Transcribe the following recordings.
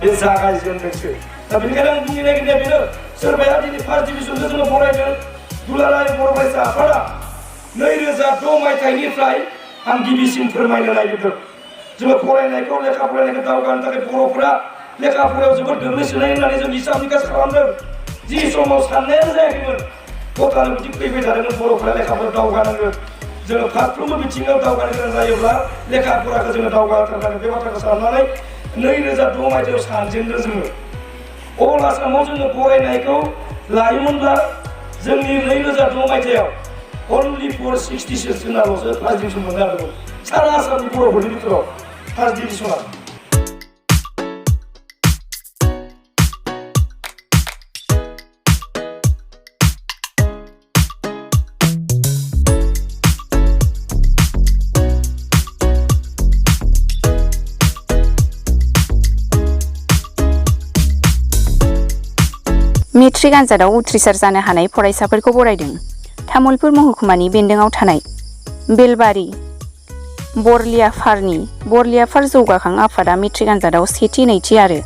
बे जागायजेनदोंसो दा बेनिखायनो आं बुंनो नागिरनाया बेनो सोरबाया दिनै फार्स्ट डिभिजनखौ जोङो फरायदों दुलाराय बर' फरायसा आफादा 2006 मायथाइनिफ्राय आं गिबिसिन फोरमायनो नागिरदों जोङो फरायनायखौ लेखा फरायनायखौ दावगानो थाखाय बर'फोरा लेखा फरायाव जोबोद गोग्लैसोनाय होननानै जों हिसाब निकास खालामदों जि समाव साननायानो जायाखैमोन गथानो बिदि फैबाय थादोंमोन बर'फोरा लेखाफोराव दावगानांगोन जोङो फारफ्रोमबो बिथिङाव दावगानो गोनां जायोब्ला लेखा फराखौ जोङो दावगाथारनांगोन बे बाथ्राखौ साननानै 2006 मायथाइयाव सानजेनदों जोङो अल आसामाव जोङो फरायनायखौ लायोमोनब्ला जोंनि 2006 मायथाइयाव only for 66 जोंनाल'सो फार्स्ट डिभिजन मोननो हादोंमोन सारा आसामनि बर'फोरनि बिथोराव फार्स्ट डिभिजना मेट्रिक आनजादाव उथ्रिसार जानो हानाय फरायसाफोरखौ बरायदों। तामुलपुर महकुमानि बेन्दोंआव थानाय बेलबारि बरलियाफार जौगाखां आफादा मेट्रिक आनजादाव सेथि, नैथि आरो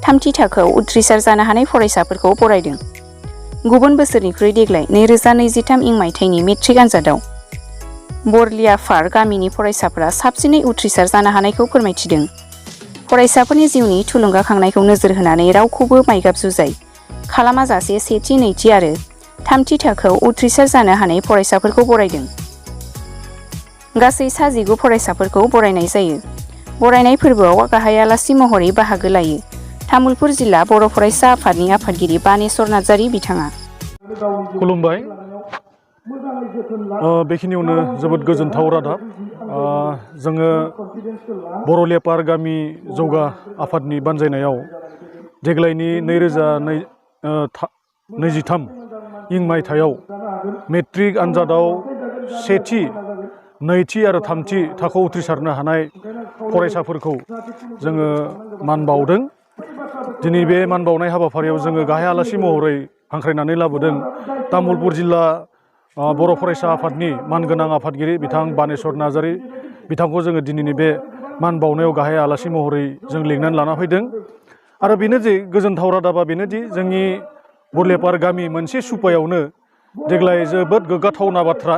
थामथि थाखोआव उथ्रिसार जानो हानाय फरायसाफोरखौ बरायदों। गुबुन बोसोरनिख्रुइ देग्लाय 2023 इं मायथाइनि मेट्रिक आनजादाव बरलियाफार गामिनि फरायसाफोरा साबसिनै उथ्रिसार जानो हानायखौ फोरमायथिदों। फरायसाफोरनि जिउनि थुलुंगाखांनायखौ नोजोर होनानै रावखौबो माइगाब जुजाय खालामाजासे सेथि, नैथि आरो थामथि थाखोआव उथ्रिसार जानो हानाय फरायसाफोरखौ बरायदों। गासै 19 फरायसाफोरखौ बरायनाय जायो। बरायनाय फोरबोआव गाहाय आलासि महरै बाहागो लायो तामुलपुर जिल्ला बर' फरायसा आफादनि आफादगिरि बानेश्वर नार्जारि बिथाङा। खुलुमबाय। बेखिनियावनो जोबोद गोजोनथाव रादाब। जोङो बरलियापार गामि जौगा आफादनि बानजायनायाव देग्लायनि 2023 इं मायथाइयाव मेट्रिक आनजादाव सेथि, नैथि आरो थामथि थाखोआव उथ्रिसारनो हानाय फरायसाफोरखौ जोङो मान बावदों। दिनै बे मान बावनाय हाबाफारियाव जोङो गाहाय आलासि महरै हांख्रायनानै लाबोदों तामुलपुर जिल्ला बर' फरायसा आफादनि मानगोनां आफादगिरि बिथां बानेश्वर नार्जारि बिथांखौ जोङो दिनैनि बे मान बावनायाव गाहाय आलासि महरै जों लिंनानै लाना फैदों। आरो बेनो जे गोजोनथाव रादाबा बेनोदि जोंनि बरलियापार गामि मोनसे सुपायावनो देग्लाय जोबोद गोग्गाथावना बाथ्रा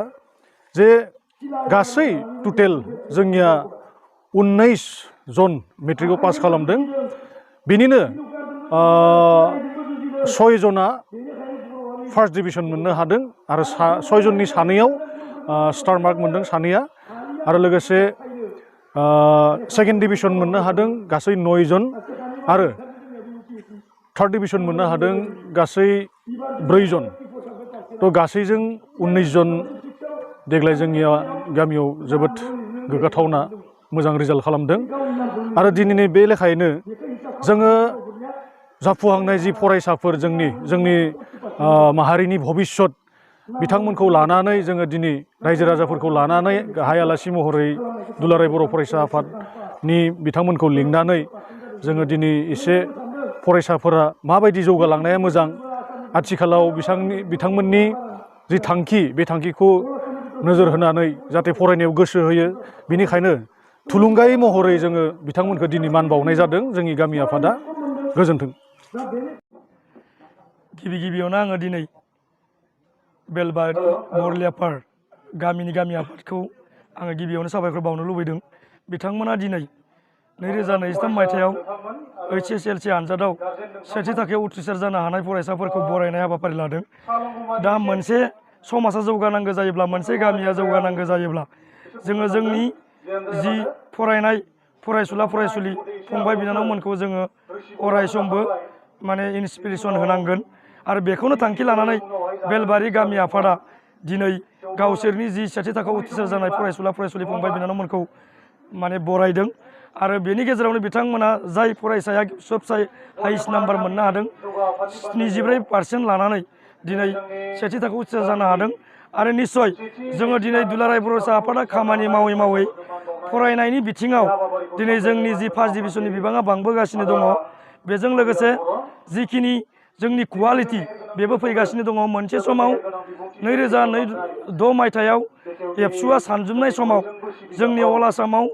जे गासै टटेल जोंनिया 19 जन मेट्रिकआव पास खालामदों। बेनिनो 6 जना फार्स्ट डिभिजन मोननो हादों आरो 6 जननि सानैयाव स्टार मार्क मोनदों सानैया आरो लोगोसे सेकेन्ड डिभिजन मोननो हादों गासै 9 जन आरो थार्ड डिभिजन मोननो हादों गासै 4 जन। थ' गासैजों 19 जन देग्लाय जोंनिया गामियाव जोबोद गोग्गाथावना मोजां रिजाल्ट खालामदों। आरो दिनैनि बे लेखायैनो जोङो जाफुहांनाय जि फरायसाफोर जोंनि माहारिनि भबिष्यत बिथांमोनखौ लानानै जोङो दिनै रायजो राजाफोरखौ लानानै गाहाय आलासि महरै दुलाराय बर' फरायसा आफादनि बिथांमोनखौ लिंनानै जोङो दिनै एसे फरायसाफोरा माबायदि जौगालांनाया मोजां आथिखालाव बिथांमोननि जि थांखि बे थांखिखौ नोजोर होनानै जाहाथे फरायनायाव गोसो होयो बेनिखायनो थुलुंगायै महरै जोङो बिथांमोनखौ दिनै मान बावनाय जादों जोंनि गामि आफादा। गोजोन्थों। गिबियावनो आङो दिनै बेलबारि बरलियापार गामिनि गामि आफादखौ आङो गिबियावनो साबायखर बावनो लुबैदों। बिथांमोना दिनै 2023 मायथाइयाव HSLC आनजादाव सेथि थाखोआव उथ्रिसार जानो हानाय फरायसाफोरखौ बरायनाय हाबाफारि लादों। दा मोनसे समाजा जौगानांगौ जायोब्ला मोनसे गामिया जौगानांगौ जायोब्ला जोङो जोंनि जि फरायनाय फरायसुला फरायसुलि फंबाय बिनानावमोनखौ जोङो अराय समबो माने इन्सपिरेसन होनांगोन आरो बेखौनो थांखि लानानै बेलबारि गामि आफादा दिनै गावसोरनि जि सेथि थाखोआव उथ्रिसार जानाय फरायसुला फरायसुलि फंबाय बिनानावमोनखौ माने बरायदों। आरो बेनि गेजेरावनो बिथांमोना जाय फरायसाया सबसे हाइस्ट नाम्बार मोननो हादों 74% लानानै दिनै सेथि थाखोआव उथ्रिसार जानो हादों। आरो निस्सय जोङो दिनै दुलाराय फरायसा आफादा खामानि मावै मावै फरायनायनि बिथिङाव दिनै जोंनि जि फार्स्ट डिभिजननि बिबाङा बांबोगासिनो दङ। बेजों लोगोसे जिखिनि जोंनि कुवालिटि बेबो फैगासिनो दङ। मोनसे समाव 2006 मायथाइयाव एबसुआ सानजोबनाय समाव जोंनि अल आसामाव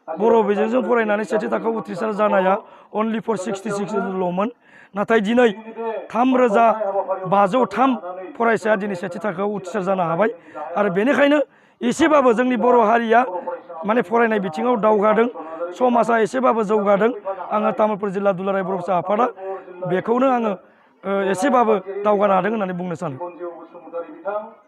बर' बिजोंजों फरायनानै सेथि थाखोआव उथ्रिसार जानाया अनलि फर 66ल'मोन नाथाय दिनै 3,503 फरायसाया दिनै सेथि थाखोआव उथ्रिसार जानो हाबाय आरो बेनिखायनो एसेबाबो जोंनि बर' हारिया माने फरायनाय बिथिङाव दावगादों समाजा एसेबाबो जौगादों आङो तामुलपुर जिल्ला दुलाराय बर' फिसा आफादा बेखौनो आङो एसेबाबो दावगानो हादों होननानै बुंनो सानो